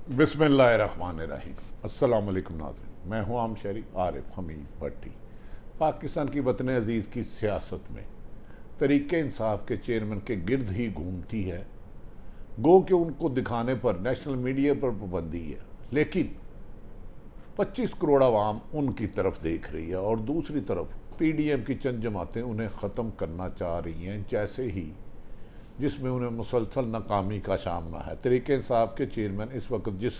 بسم اللہ الرحمن الرحیم۔ السلام علیکم ناظرین، میں ہوں عام شہری عارف حمید بھٹی۔ پاکستان کی وطن عزیز کی سیاست میں تحریک انصاف کے چیئرمین کے گرد ہی گھومتی ہے، گو کہ ان کو دکھانے پر نیشنل میڈیا پر پابندی ہے، لیکن 25 کروڑ عوام ان کی طرف دیکھ رہی ہے اور دوسری طرف پی ڈی ایم کی چند جماعتیں انہیں ختم کرنا چاہ رہی ہیں، جیسے ہی جس میں انہیں مسلسل ناکامی کا سامنا ہے۔ تحریک انصاف کے چیئرمین اس وقت جس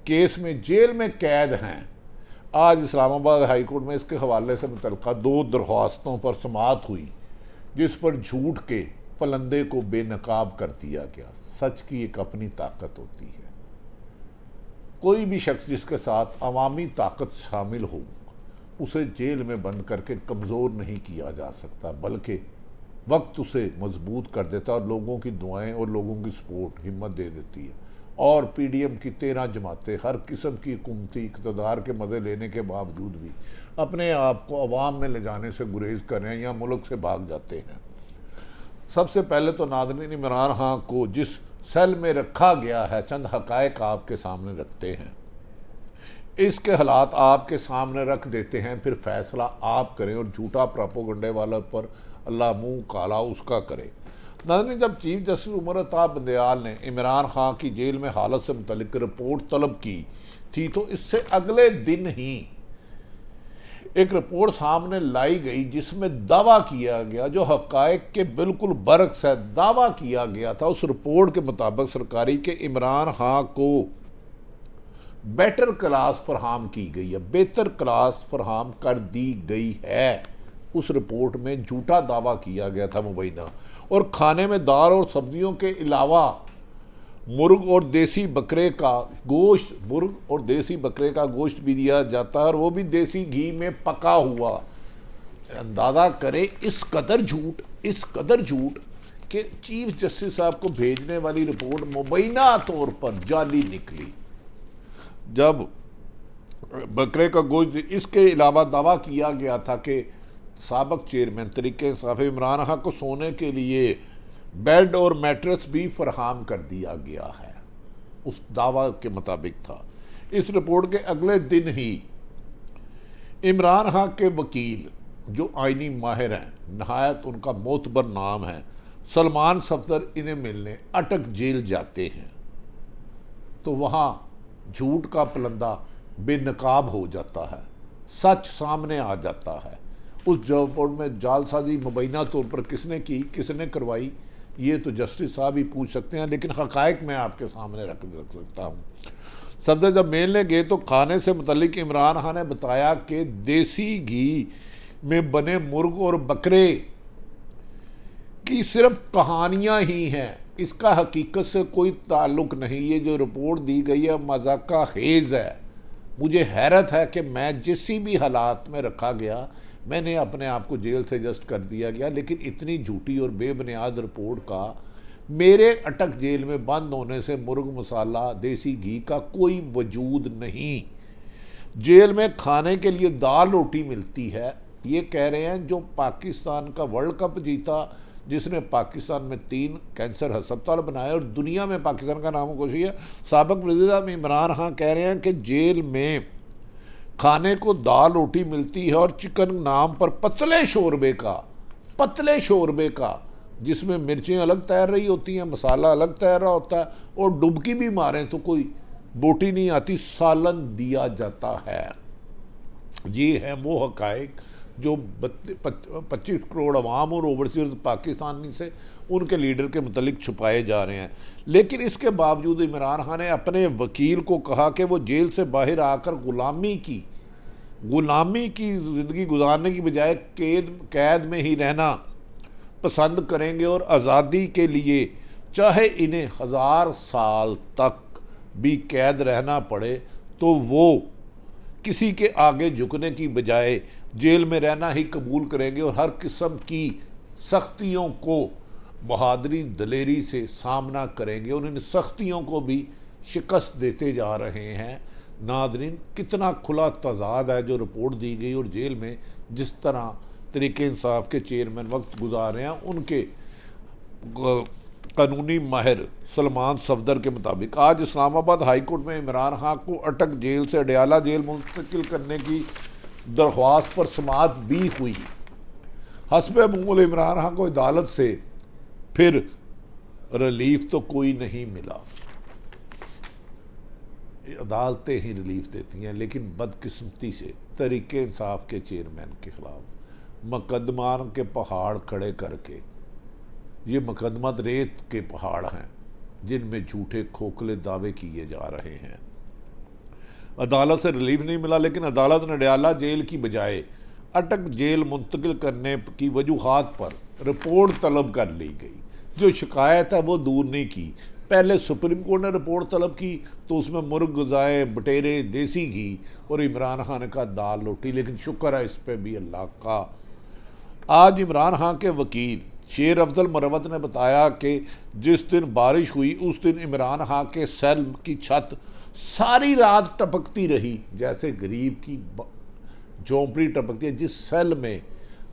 کیس میں جیل میں قید ہیں، آج اسلام آباد ہائی کورٹ میں اس کے حوالے سے متعلقہ 2 درخواستوں پر سماعت ہوئی، جس پر جھوٹ کے پلندے کو بے نقاب کر دیا گیا۔ سچ کی ایک اپنی طاقت ہوتی ہے، کوئی بھی شخص جس کے ساتھ عوامی طاقت شامل ہو اسے جیل میں بند کر کے کمزور نہیں کیا جا سکتا، بلکہ وقت اسے مضبوط کر دیتا ہے اور لوگوں کی دعائیں اور لوگوں کی سپورٹ ہمت دے دیتی ہے۔ اور پی ڈی ایم کی 13 جماعتیں ہر قسم کی حکومتی اقتدار کے مزے لینے کے باوجود بھی اپنے آپ کو عوام میں لے جانے سے گریز کر رہے ہیں یا ملک سے بھاگ جاتے ہیں۔ سب سے پہلے تو ناظرین، عمران خان کو جس سیل میں رکھا گیا ہے، چند حقائق آپ کے سامنے رکھتے ہیں، اس کے حالات آپ کے سامنے رکھ دیتے ہیں، پھر فیصلہ آپ کریں اور جھوٹا پراپوگنڈے والا پر اللہ منہ کالا اس کا کرے۔ ناظرین، جب چیف جسٹس عمر عطا بندیال نے عمران خان کی جیل میں حالت سے متعلق رپورٹ طلب کی تھی تو اس سے اگلے دن ہی ایک رپورٹ سامنے لائی گئی جس میں دعویٰ کیا گیا، جو حقائق کے بالکل برعکس ہے۔ دعویٰ کیا گیا تھا اس رپورٹ کے مطابق سرکاری کہ عمران خان کو بیٹر کلاس فراہم کی گئی ہے، بہتر کلاس فراہم کر دی گئی ہے۔ اس رپورٹ میں جھوٹا دعویٰ کیا گیا تھا مبینہ، اور کھانے میں دال اور سبزیوں کے علاوہ مرغ اور دیسی بکرے کا گوشت بھی دیا جاتا ہے، اور وہ بھی دیسی گھی میں پکا ہوا۔ اندازہ کرے اس قدر جھوٹ کہ چیف جسٹس صاحب کو بھیجنے والی رپورٹ مبینہ طور پر جعلی نکلی۔ جب بکرے کا گوشت، اس کے علاوہ دعویٰ کیا گیا تھا کہ سابق چیئرمین تحریک انصاف عمران خان کو سونے کے لیے بیڈ اور میٹرس بھی فراہم کر دیا گیا ہے، اس دعویٰ کے مطابق تھا۔ اس رپورٹ کے اگلے دن ہی عمران خان کے وکیل، جو آئینی ماہر ہیں، نہایت ان کا معتبر نام ہے، سلمان صفدر، انہیں ملنے اٹک جیل جاتے ہیں تو وہاں جھوٹ کا پلندہ بے نقاب ہو جاتا ہے، سچ سامنے آ جاتا ہے۔ اس رپورٹ میں جعل سازی مبینہ طور پر کس نے کی، کس نے کروائی، یہ تو جسٹس صاحب ہی پوچھ سکتے ہیں، لیکن حقائق میں آپ کے سامنے رکھ سکتا ہوں۔ صفدر جب ملنے گئے تو کھانے سے متعلق عمران خان نے بتایا کہ دیسی گھی میں بنے مرغ اور بکرے کی صرف کہانیاں ہی ہیں، اس کا حقیقت سے کوئی تعلق نہیں، یہ جو رپورٹ دی گئی ہے مذاقہ خیز ہے۔ مجھے حیرت ہے کہ میں جسی بھی حالات میں رکھا گیا، میں نے اپنے آپ کو جیل سے ایڈجسٹ کر دیا گیا، لیکن اتنی جھوٹی اور بے بنیاد رپورٹ کا میرے اٹک جیل میں بند ہونے سے مرغ مسالہ دیسی گھی کا کوئی وجود نہیں۔ جیل میں کھانے کے لیے دال روٹی ملتی ہے۔ یہ کہہ رہے ہیں جو پاکستان کا ورلڈ کپ جیتا، جس نے پاکستان میں 3 کینسر ہسپتال بنائے اور دنیا میں پاکستان کا نام کوشی ہے، سابق وزیر اعظم عمران خان کہہ رہے ہیں کہ جیل میں کھانے کو دال روٹی ملتی ہے اور چکن نام پر پتلے شوربے کا جس میں مرچیں الگ تیر رہی ہوتی ہیں، مسالہ الگ تیر رہا ہوتا ہے، اور ڈبکی بھی ماریں تو کوئی بوٹی نہیں آتی، سالن دیا جاتا ہے۔ یہ ہیں وہ حقائق جو 25 کروڑ عوام اور اوورسیز پاکستانی سے ان کے لیڈر کے متعلق چھپائے جا رہے ہیں۔ لیکن اس کے باوجود عمران خان نے اپنے وکیل کو کہا کہ وہ جیل سے باہر آ کر غلامی کی زندگی گزارنے کی بجائے قید میں ہی رہنا پسند کریں گے، اور آزادی کے لیے چاہے انہیں 1000 سال تک بھی قید رہنا پڑے تو وہ کسی کے آگے جھکنے کی بجائے جیل میں رہنا ہی قبول کریں گے، اور ہر قسم کی سختیوں کو بہادری دلیری سے سامنا کریں گے، اور ان سختیوں کو بھی شکست دیتے جا رہے ہیں۔ ناظرین، کتنا کھلا تضاد ہے جو رپورٹ دی گئی اور جیل میں جس طرح تحریک انصاف کے چیئرمین وقت گزار رہے ہیں، ان کے قانونی ماہر سلمان صفدر کے مطابق آج اسلام آباد ہائی کورٹ میں عمران خان کو اٹک جیل سے اڈیالہ جیل منتقل کرنے کی درخواست پر سماعت بھی ہوئی۔ حسب معمول عمران خان کو عدالت سے پھر ریلیف تو کوئی نہیں ملا، عدالتیں ہی ریلیف دیتی ہیں، لیکن بدقسمتی سے تحریک انصاف کے چیئرمین کے خلاف مقدمان کے پہاڑ کھڑے کر کے، یہ مقدمات ریت کے پہاڑ ہیں جن میں جھوٹے کھوکھلے دعوے کیے جا رہے ہیں۔ عدالت سے ریلیف نہیں ملا، لیکن عدالت نے اڈیالہ جیل کی بجائے اٹک جیل منتقل کرنے کی وجوہات پر رپورٹ طلب کر لی گئی۔ جو شکایت ہے وہ دور نہیں کی۔ پہلے سپریم کورٹ نے رپورٹ طلب کی تو اس میں مرغ غذائے، بٹیرے، دیسی گھی اور عمران خان کا دال روٹی، لیکن شکر ہے اس پہ بھی اللہ کا۔ آج عمران خان کے وکیل شیر افضل مروت نے بتایا کہ جس دن بارش ہوئی اس دن عمران خان کے سیل کی چھت ساری رات ٹپکتی رہی، جیسے غریب کی جھونپڑی ٹپکتی ہے۔ جس سیل میں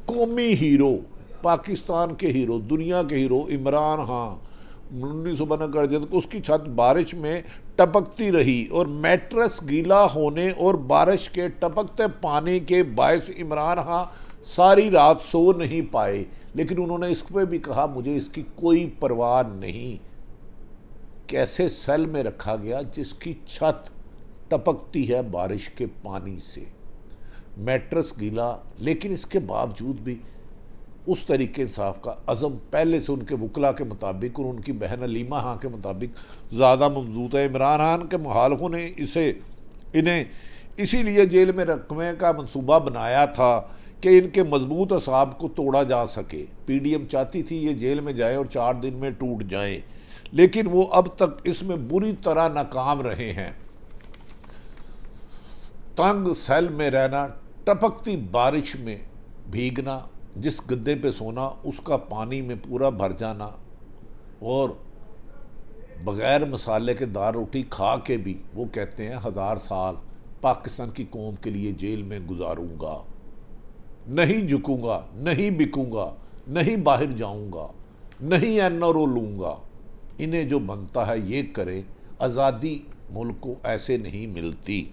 قومی ہیرو، پاکستان کے ہیرو، دنیا کے ہیرو عمران خان 1992 اس کی چھت بارش میں ٹپکتی رہی اور میٹرس گیلا ہونے اور بارش کے ٹپکتے پانی کے باعث عمران خان ساری رات سو نہیں پائے، لیکن انہوں نے اس پہ بھی کہا مجھے اس کی کوئی پرواہ نہیں۔ کیسے سیل میں رکھا گیا جس کی چھت ٹپکتی ہے بارش کے پانی سے، میٹرس گیلا، لیکن اس کے باوجود بھی اس تحریک انصاف کا عزم پہلے سے ان کے وکلاء کے مطابق اور ان کی بہن علیمہ خان کے مطابق زیادہ مضبوط ہے۔ عمران خان کے مخالفوں نے انہیں اسی لیے جیل میں رکھنے کا منصوبہ بنایا تھا کہ ان کے مضبوط اعصاب کو توڑا جا سکے۔ پی ڈی ایم چاہتی تھی یہ جیل میں جائے اور 4 دن میں ٹوٹ جائیں، لیکن وہ اب تک اس میں بری طرح ناکام رہے ہیں۔ تنگ سیل میں رہنا، ٹپکتی بارش میں بھیگنا، جس گدے پہ سونا اس کا پانی میں پورا بھر جانا، اور بغیر مسالے کے دال روٹی کھا کے بھی وہ کہتے ہیں 1000 سال پاکستان کی قوم کے لیے جیل میں گزاروں گا، نہیں جھکوں گا، نہیں بکوں گا، نہیں باہر جاؤں گا، نہیں این آر او لوں گا۔ انہیں جو بنتا ہے یہ کرے، آزادی ملک کو ایسے نہیں ملتی۔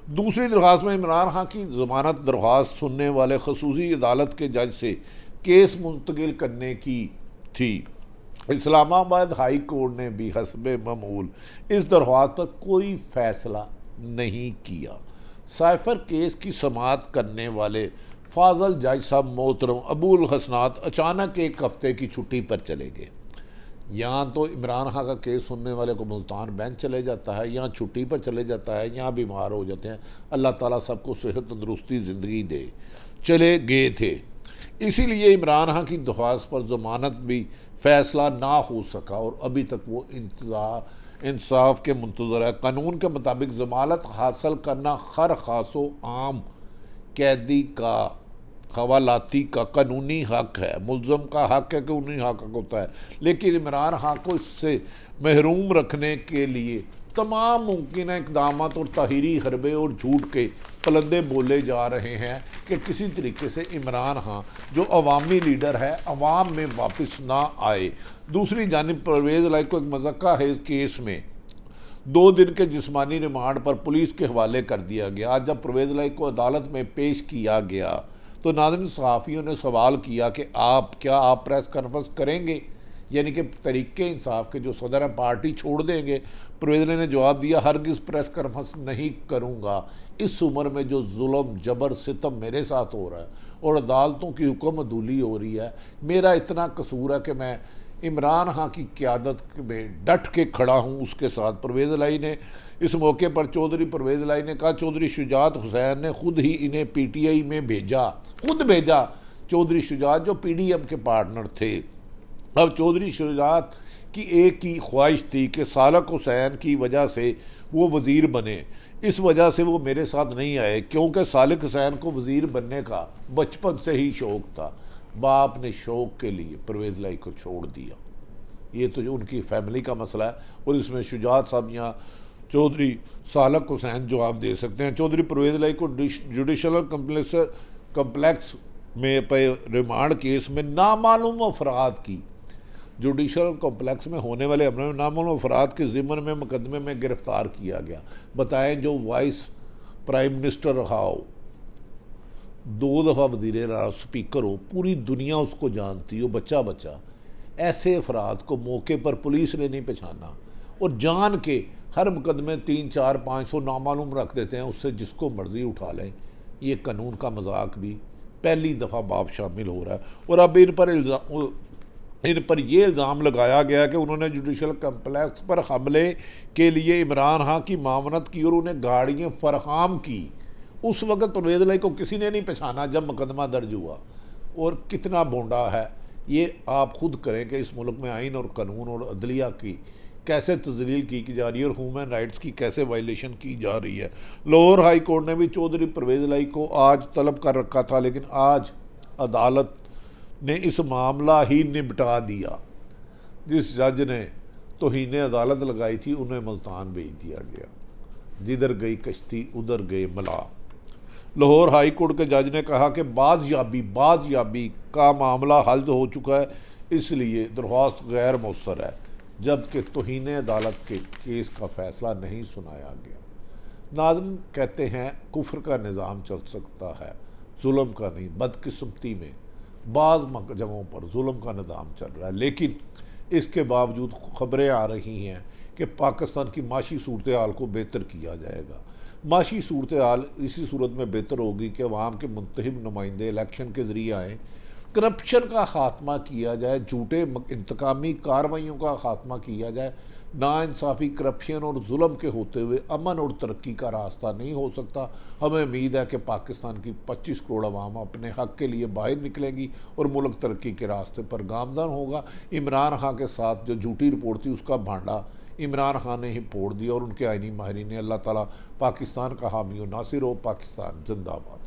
دوسری درخواست میں عمران خان کی ضمانت درخواست سننے والے خصوصی عدالت کے جج سے کیس منتقل کرنے کی تھی۔ اسلام آباد ہائی کورٹ نے بھی حسب معمول اس درخواست پر کوئی فیصلہ نہیں کیا۔ سائفر کیس کی سماعت کرنے والے فاضل جج صاحب محترم ابو الحسنات اچانک ایک ہفتے کی چھٹی پر چلے گئے۔ یہاں تو عمران خان کا کیس سننے والے کو ملتان بینچ چلے جاتا ہے، یہاں چھٹی پر چلے جاتا ہے، یہاں بیمار ہو جاتے ہیں۔ اللہ تعالیٰ سب کو صحت تندرستی زندگی دے۔ چلے گئے تھے، اسی لیے عمران خان کی درخواست پر ضمانت بھی فیصلہ نہ ہو سکا اور ابھی تک وہ انصاف کے منتظر ہے۔ قانون کے مطابق ضمانت حاصل کرنا ہر خاص و عام قیدی کا، حوالاتی کا قانونی حق ہے۔ ملزم کا حق ہے کہ انہیں حق ہوتا ہے، لیکن عمران خان کو اس سے محروم رکھنے کے لیے تمام ممکنہ اقدامات اور طاہری حربے اور جھوٹ کے پلندے بولے جا رہے ہیں کہ کسی طریقے سے عمران خان جو عوامی لیڈر ہے عوام میں واپس نہ آئے۔ دوسری جانب پرویز الہی کو ایک مضحکہ خیز کیس میں 2 دن کے جسمانی ریمانڈ پر پولیس کے حوالے کر دیا گیا۔ آج جب پرویز الہی کو عدالت میں پیش کیا گیا تو ناظرین صحافیوں نے سوال کیا کہ کیا آپ پریس کانفرنس کریں گے، یعنی کہ تحریک انصاف کے جو صدر ہیں پارٹی چھوڑ دیں گے؟ پرویز الہی نے جواب دیا ہرگز پریس کانفرنس نہیں کروں گا۔ اس عمر میں جو ظلم، جبر، ستم میرے ساتھ ہو رہا ہے اور عدالتوں کی حکم عدولی ہو رہی ہے، میرا اتنا قصور ہے کہ میں عمران خان کی قیادت میں ڈٹ کے کھڑا ہوں اس کے ساتھ۔ پرویز الہی نے اس موقع پر چودھری پرویز الہی نے کہا چودھری شجاعت حسین نے خود ہی انہیں پی ٹی آئی میں خود بھیجا۔ چودھری شجاعت جو پی ڈی ایم کے پارٹنر تھے۔ اب چودھری شجاعت کی ایک ہی خواہش تھی کہ سالک حسین کی وجہ سے وہ وزیر بنے، اس وجہ سے وہ میرے ساتھ نہیں آئے، کیونکہ سالک حسین کو وزیر بننے کا بچپن سے ہی شوق تھا۔ باپ نے شوق کے لیے پرویز الہی کو چھوڑ دیا۔ یہ تو ان کی فیملی کا مسئلہ ہے، اور اس میں شجاعت صاحب یا چودھری سالک حسین جواب دے سکتے ہیں۔ چودھری پرویز الہی کو جوڈیشل کمپلیکس میں ریمانڈ کیس میں نامعلوم افراد کی جوڈیشل کمپلیکس میں ہونے والے حملے میں نامعلوم افراد کے ضمن میں مقدمے میں گرفتار کیا گیا۔ بتائیں جو وائس پرائم منسٹر رہا ہو، 2 دفعہ وزیر اعلیٰ، سپیکر ہو، پوری دنیا اس کو جانتی ہو، بچہ ایسے افراد کو موقع پر پولیس نے نہیں پہچانا اور جان کے ہر مقدمے 300 400 500 نامعلوم رکھ دیتے ہیں، اس سے جس کو مرضی اٹھا لیں۔ یہ قانون کا مذاق بھی پہلی دفعہ باپ شامل ہو رہا ہے۔ اور اب ان پر یہ الزام لگایا گیا کہ انہوں نے جوڈیشل کمپلیکس پر حملے کے لیے عمران خان کی معاونت کی اور انہیں گاڑیاں فراہم کی۔ اس وقت پرویز الہی کو کسی نے نہیں پہچانا جب مقدمہ درج ہوا۔ اور کتنا بونڈا ہے یہ آپ خود کریں کہ اس ملک میں آئین اور قانون اور عدلیہ کی کیسے تذلیل کی جا رہی ہے اور ہیومن رائٹس کی کیسے وائلیشن کی جا رہی ہے۔ لاہور ہائی کورٹ نے بھی چودھری پرویز الہی کو آج طلب کر رکھا تھا، لیکن آج عدالت نے اس معاملہ ہی نمٹا دیا۔ جس جج نے توہین عدالت لگائی تھی انہیں ملتان بھیج دیا گیا۔ جدھر گئی کشتی ادھر گئے ملا۔ لاہور ہائی کورٹ کے جج نے کہا کہ بازیابی کا معاملہ حل ہو چکا ہے، اس لیے درخواست غیر مؤثر ہے، جبکہ توہین عدالت کے کیس کا فیصلہ نہیں سنایا گیا۔ ناظرین، کہتے ہیں کفر کا نظام چل سکتا ہے، ظلم کا نہیں۔ بدقسمتی میں بعض جگہوں پر ظلم کا نظام چل رہا ہے، لیکن اس کے باوجود خبریں آ رہی ہیں کہ پاکستان کی معاشی صورتحال کو بہتر کیا جائے گا۔ معاشی صورتحال اسی صورت میں بہتر ہوگی کہ عوام کے منتخب نمائندے الیکشن کے ذریعے آئیں، کرپشن کا خاتمہ کیا جائے، جھوٹے انتقامی کارروائیوں کا خاتمہ کیا جائے۔ ناانصافی، کرپشن اور ظلم کے ہوتے ہوئے امن اور ترقی کا راستہ نہیں ہو سکتا۔ ہمیں امید ہے کہ پاکستان کی 25 کروڑ عوام اپنے حق کے لیے باہر نکلیں گی اور ملک ترقی کے راستے پر گامزن ہوگا۔ عمران خان کے ساتھ جو جھوٹی رپورٹ تھی اس کا بھانڈا عمران خان نے ہی پھوڑ دیا اور ان کے آئینی ماہرین نے۔ اللہ تعالیٰ پاکستان کا حامی و ناصر ہو۔ پاکستان زندہ باد۔